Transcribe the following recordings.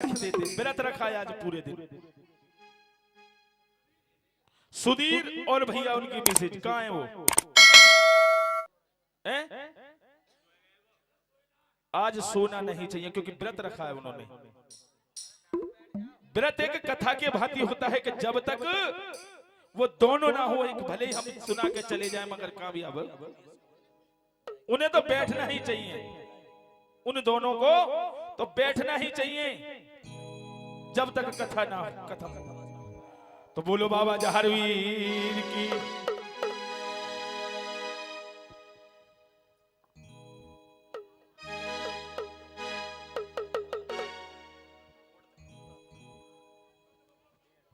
देते, व्रत रखा है आज पूरे दिन। सुधीर और भैया उनकी मैसेज कहाँ है वो है? आज सोना नहीं चाहिए क्योंकि व्रत रखा है उन्होंने। व्रत एक कथा के भांति होता है कि जब तक वो दोनों ना हो, एक भले ही हम सुना के चले जाएं मगर कामयाब, उन्हें तो बैठना ही चाहिए, उन दोनों को तो बैठना ही चाहिए जब तक कथा ना खत्म। तो बोलो बाबा जहारवीर की।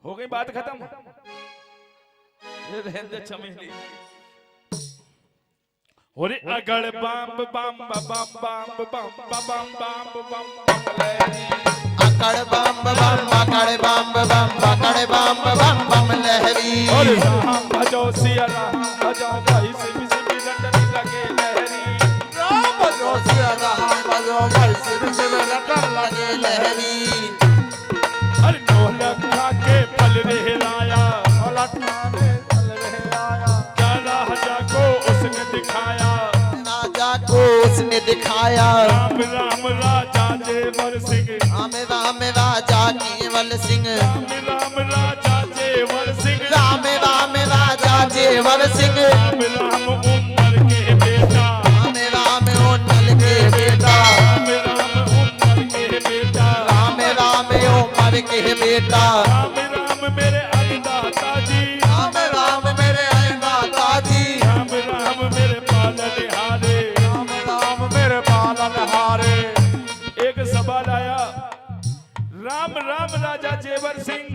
हो गई बात खत्म। चमेली होरे अगड़ बाम बाम बाम बाम बाम बाम बाम अकड़ बम बम अकड़ बम बम अकड़ बम बम लहरी। और राम भजो सिया राम भजो भाई सिम सिम लटन लगे लहरी। राम भजो सिया राम भजो भाई सिम सिम लटन लगे लहरी। अरे ढोलक खा के पल रे लाया, ढोलक खाने पल रे लाया। क्या राजा को उसने दिखाया, राजा को उसने दिखाया। राम राम राजा जेवर सिंह, राम राजा केवल सिंह। राम राजा जेवर सिंह, राम राम राजा जेवर सिंह। राम राम उमर के बेटा, राम ओटल के बेटा। राम उमर के बेटा, राम उमर के बेटा। राम राम मेरे अन्नदाता जी, राम मेरे अन्नदाता जी। राम मेरे पालनहारे, राम मेरे पालनहारे। एक सवाल आया, राम राम राजा जेवर सिंह,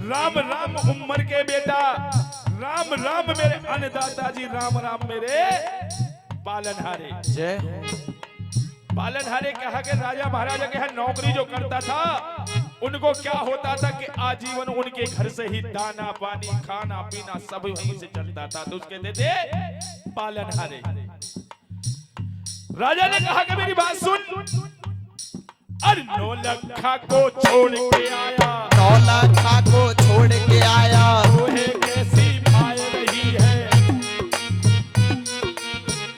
राम राम उमर के बेटा, राम राम मेरे अन्नदाता जी, राम राम मेरे पालनहारे। जय पालनहारे कहा कि राजा महाराजा के यहाँ नौकरी जो करता था उनको क्या होता था कि आजीवन उनके घर से ही दाना पानी खाना पीना सब वहीं से चलता था, तो उसके देते पालनहारे। राजा ने कहा कि मेरी बात सुन, अरे नौलखा को छोड़ के आया, नौलखा को छोड़ के आया। तोहे कैसी भाई रही है,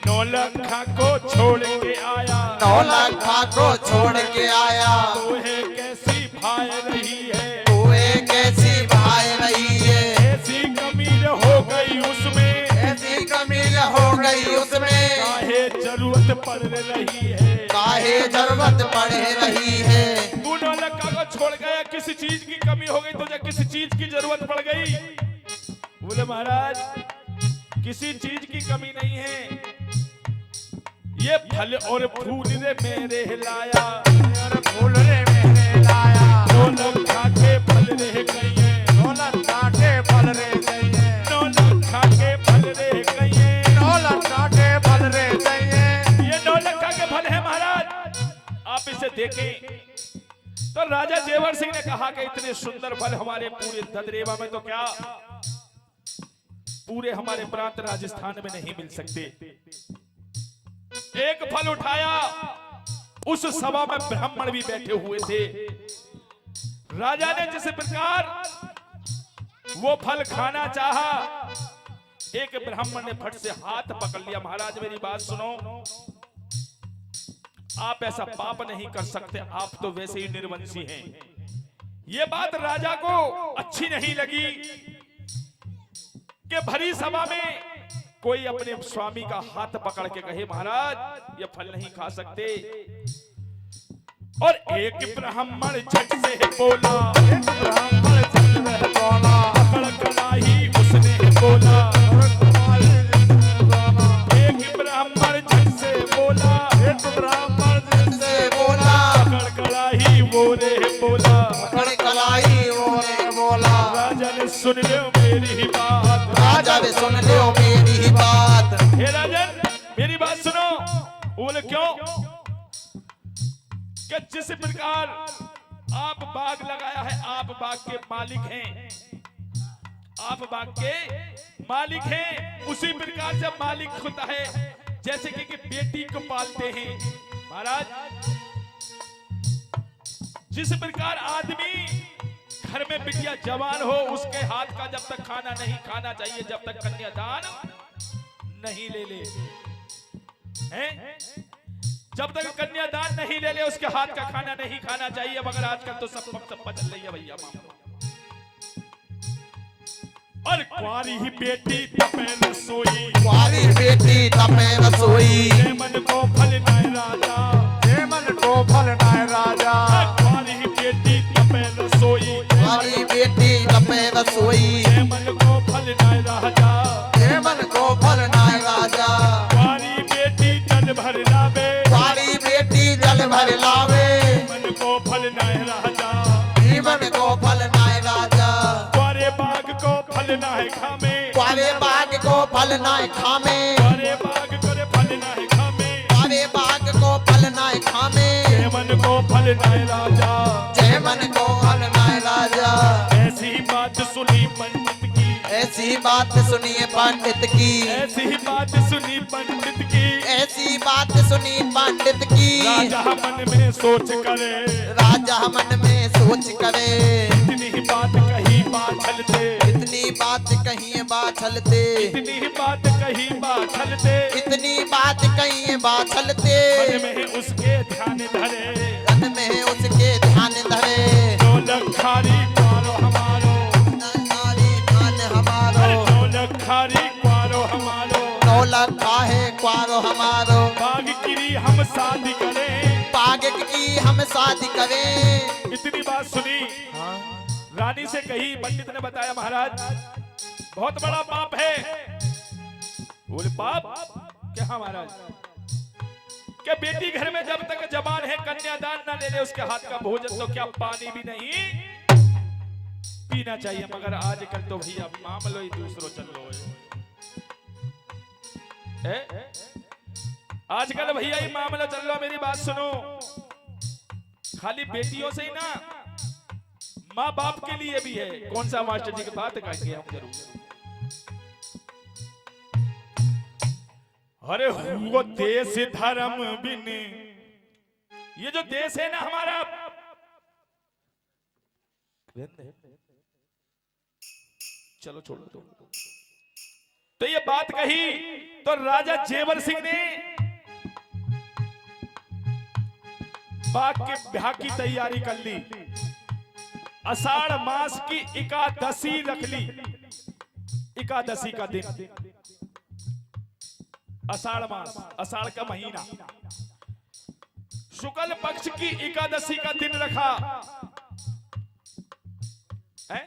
नौलखा को छोड़ के आया, नौलखा को छोड़ के आया। तोहे कैसी भाई रही है, तोहे कैसी भाई रही है। ऐसी कमी हो गई उसमें, ऐसी कमी हो गई उसमें। काहे जरूरत पड़ रही है, काहे जरूरत पड़ रही है। तू नौलखा को छोड़ गया, किसी चीज की कमी हो गई तुझे, किसी चीज की जरूरत पड़ गई। बोले महाराज किसी चीज की कमी नहीं है, ये फल और फूल रे मेरे लाया, और फूल रे मेरे लाया। नौलखा के फल रे गई है, नौलखा के फल रे गई है। नौलखा के फल रे गई है, नौलखा के फल रे गई है। ये नौलखा के फल है महाराज, आप इसे देखें। तो राजा जेवर सिंह ने कहा कि इतने सुंदर फल हमारे पूरे ददरेवा में तो क्या पूरे हमारे प्रांत राजस्थान में नहीं मिल सकते। एक फल उठाया, उस सभा में ब्राह्मण भी बैठे हुए थे। राजा ने जिस प्रकार वो फल खाना चाहा, एक ब्राह्मण ने फट से हाथ पकड़ लिया। महाराज मेरी बात सुनो, आप ऐसा पाप नहीं कर सकते, आप तो वैसे ही निर्वंशी हैं। ये बात राजा को अच्छी नहीं लगी कि भरी सभा में कोई अपने स्वामी का हाथ पकड़ के कहे महाराज ये फल नहीं खा सकते। और एक ब्राह्मण झट से बोला, एक ब्राह्मण झट से बोला। पकड़ कलाई उसने बोला, एक ब्राह्मण झट से बोला, एक ब्राह्मण झट से बोला। पकड़ कलाई वो रे बोला, पकड़ कलाई वो रे बोला। राजा ने सुन लो मेरी बात, राजा ने सुन लो मेरी बात। हे राजन मेरी बात सुनो। बोले क्यों? कि जिस प्रकार आप बाग लगाया है, आप बाग के मालिक हैं, आप बाग के मालिक हैं, उसी प्रकार से मालिक होता है जैसे कि बेटी को पालते हैं। महाराज जिस प्रकार आदमी घर में बिटिया जवान हो उसके हाथ का जब तक खाना नहीं खाना चाहिए जब तक कन्यादान नहीं ले ले हैं? जब तक कन्यादान नहीं ले ले उसके हाथ का खाना नहीं खाना चाहिए। मगर आजकल तो सब चल रही है भैया मामला। और कुंवारी ही बेटी तपे रसोई, कुंवारी बेटी तपे रसोई, मन को फल नाय राजा, मन को फल नाय राजा। कुंवारी ही बेटी तपे रसोई, कुंवारी बेटी तपे रसोई, मन को फल नाय राजा, मन को फल नाय राजा। कुंवारी बेटी जल भर लावे, कुंवारी बेटी जल भर लावे, मन को फल नाय राजा, मन को फल नाय राजा। कुंवारे बाग को फल नाय खामे, कुंवारे बाग को फल नाय खामे, कुंवारे बाग को फल नाय खामे, कुंवारे बाग को फल नाय खामे, मन को फल नाय राजा, जय मन को फल नाय राजा। ऐसी बात सुनी पंडित की, ऐसी बात सुनिए पंडित की, ऐसी बात सुनी पंडित की, ऐसी बात सुनी पंडित की। राजा मन में सोच करे, राजा मन में सोच करे, इतनी बात कही बाछलते, इतनी बात कहीं बाछलते, इतनी बात कही बाछलते, इतनी बात कहीं बाछलते। मन में उसके ध्यान धरे, मन में उसके ध्यान धरे, ढोलखारी क्वारो हमारो, नारी ध्यान हमारो, ढोलखारी क्वारो हमारो, ढोलक काहे क्वारो हमारो। बाग की हम शादी करें, बाग की हम शादी करें। इतनी बात सुनी रानी से कही। पंडित ने बताया महाराज बहुत बड़ा पाप है। बोले पाप क्या महाराज? क्या बेटी घर में जब तक जवान है कन्यादान ना ले ले उसके हाथ का भोजन तो क्या पानी भी नहीं पीना चाहिए। मगर आजकल तो भैया मामलो ही दूसरो चल लो है। आजकल भैया ही मामला चल लो। मेरी बात सुनो, खाली बेटियों से ही ना माँ बाप के लिए भी है। कौन सा मास्टर जी की बात कहेंगे हम जरूर। अरे वो देश धर्म बिन, ये जो देश है ना हमारा, चलो छोड़ो तो ये बात कही तो राजा जेवर सिंह ने बाग के ब्याह की तैयारी कर ली। आषाढ़ मास की एकादशी रख ली। एकादशी का दिन, आषाढ़ मास, आषाढ़ का महीना, शुक्ल पक्ष की एकादशी का दिन रखा है?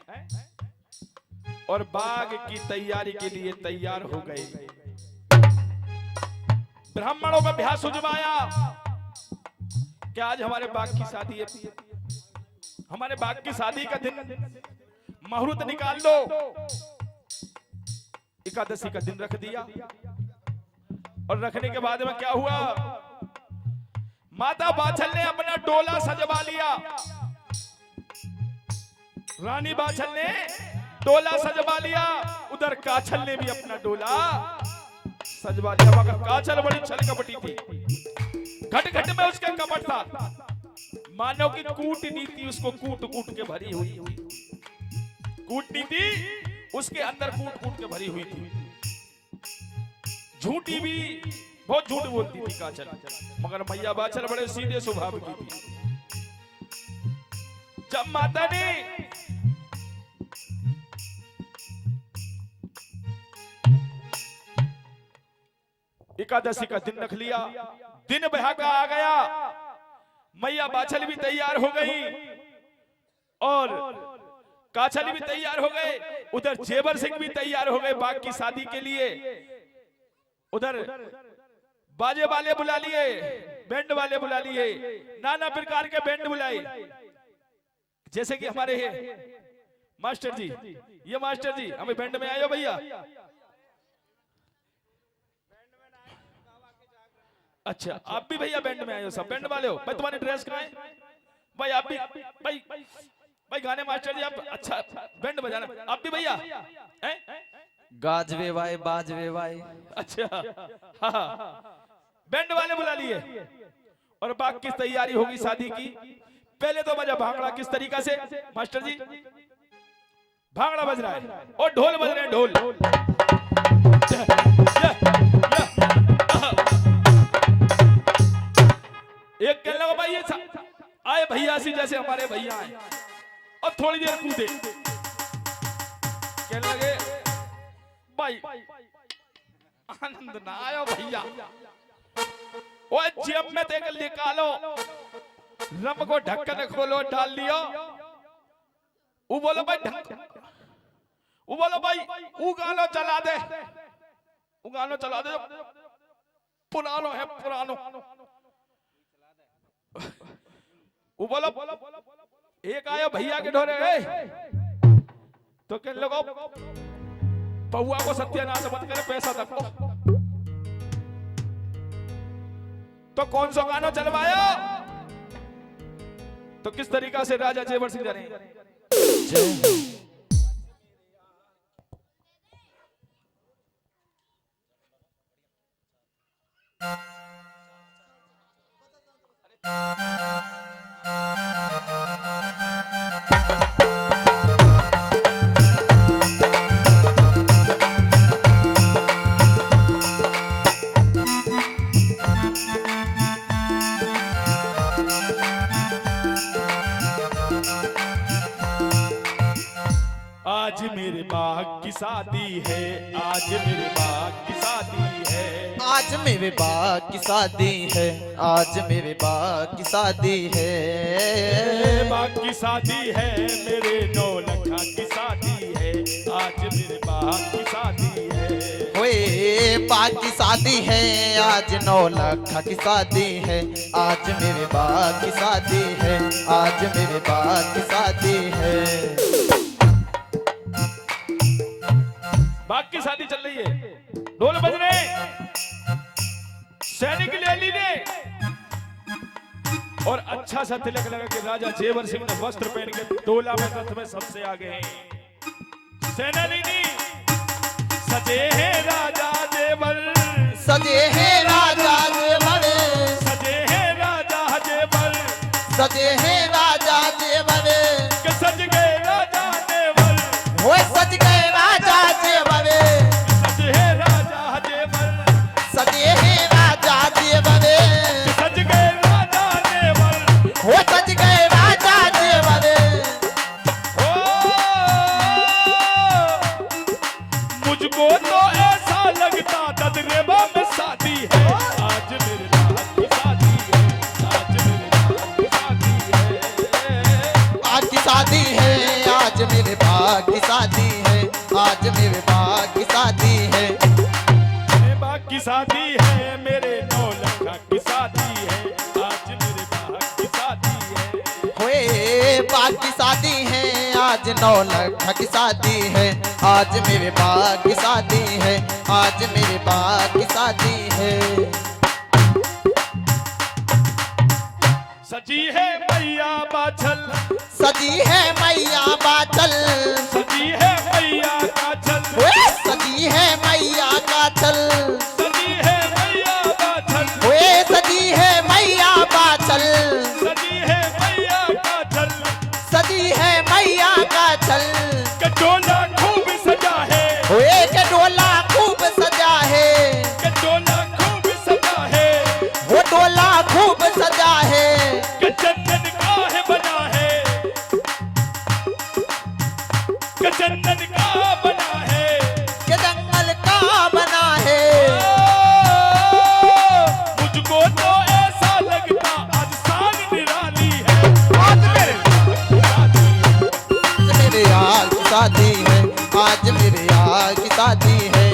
और बाग की तैयारी के लिए तैयार हो गए। ब्राह्मणों का ब्याह सुझवाया कि आज हमारे बाग की शादी है, हमारे बाग की शादी का दिन मुहूर्त निकाल लो। एकादशी का दिन रख दिया। और रखने के बाद में क्या हुआ, माता बाछल ने अपना डोला सजवा लिया। रानी बाछल ने डोला सजवा लिया, उधर काछल ने भी अपना डोला सजवा लिया। मगर काछल बड़ी छल कपटी थी, घट घट में उसका कपट था। मानव की कूटनीति उसको कूट कूट के भरी हुई, कूटनीति उसके अंदर कूट कूट के भरी हुई थी। झूठी भी बहुत झूठ बोलती थी काछल, मगर मैया बाछल बड़े सीधे स्वभाव की थी। जब माता ने एकादशी का दिन रख लिया, दिन ब्याह का आ गया, मैया बाछल भी तैयार हो गई और काछल भी तैयार हो गए, उधर जेवर सिंह भी तैयार हो गए बाग की शादी के लिए। उधर बाजे वाले बुला लिए, बैंड वाले बुला लिए, नाना प्रकार के बैंड बुलाए। जैसे कि हमारे मास्टर जी, ये मास्टर जी हमें बैंड में आयो भैया। अच्छा आप भी भैया बैंड में आए हो, सब बैंड वाले हो भाई। तुम्हारी ड्रेस कहाँ है भाई? आप भी भाई गाने मास्टर जी आप अच्छा बैंड बजाना, आप भी भैया हैं? गाजवे भाई, बाजवे भाई। अच्छा हाँ, बैंड वाले बुला लिए और बाग की तैयारी होगी शादी की। पहले तो बजा भांगड़ा किस तरीका से मास्टर जी, भांगड़ा बज रहा है और ढोल बज रहे हैं, ढोल एक कहने लगा भाई ये आए भैया सी जैसे हमारे भैया आए और थोड़ी देर कूदे, कहने लगे भाई आनंद ना आयो भैया, वो जेब में देख निकालो, रम को ढक्कन खोलो डाल लियो, वो बोलो भाई वो बोलो भाई वो गानो चला दे, वो गानो चला दे पुरानो है पुरानो, वो बोलो एक आया भैया के ढोरे गए तो क्या लोगों पौआ को सत्यानाश मत करे पैसा दबो, तो कौन सा गाना चलवाया, तो किस तरीका से राजा जेवर सिंह जाने आज मेरे बाग की शादी है, आज मेरे बाग की शादी है, आज मेरे बाग की शादी है, आज मेरे बाग की शादी है, बाग की शादी है, मेरे 9 लखा की शादी है, आज मेरे बाग की शादी है, ओए बाग की शादी है, आज 9 लाख की शादी है, आज मेरे बाग की शादी है, आज मेरे बाग की शादी है। बाग की शादी चल रही है, ढोल बज रहे हैं, सैनिक ले ली ने और अच्छा सा तिलक लगा के राजा जेवर सिंह ने वस्त्र पहन के डोला में रथ में सबसे आगे हैं, सेनानी सजे हैं राजा जेवर, सजे हैं राजा जेवर, सजे हैं राजा जेवर, सजे हैं राजा जेवर, के सज गए राजा जेवर, वो सज गए राजा जेवर, सज है राजा जेवर, सजे हैं राजा जेवर, सज गए राजा जेवर, वो सज गए राजा जेवर। ओ मुझको तो ऐसा लगता ददरेबा में शादी है, आज मेरे बाग की शादी है, आज मेरे बाग की शादी है, आज की शादी है, आज मेरे बाग की शादी है, आज मेरे बाग की शादी है, मेरे बाग की शादी है, मेरे 9 लखा की शादी है, आज मेरे बाग की शादी है, होए बाग की शादी है, आज 9 लाख की शादी है, आज मेरे बाग की शादी है, आज मेरे बाग की शादी है। सजी है मैया बाछल, सजी है मैया बाचल, सजी है मैया का छल, ओए सजी है मैया का छल, सजी है मैया बाछल, ओए सजी है मैया बाचल, सजी है मैया का छल, सजी है मैया का छल, के डोला खूब सजा है, ओए के डोला खूब सजा है, के डोला खूब सजा है, वो डोला खूब सजा है, के चंदन का है बना है, के चंदन का बना है, के जंगल का बना है। मुझको तो ऐसा लगता आज शान निराली है, आज मेरे आज मेरे यार की शादी है, आज मेरे यार की शादी है।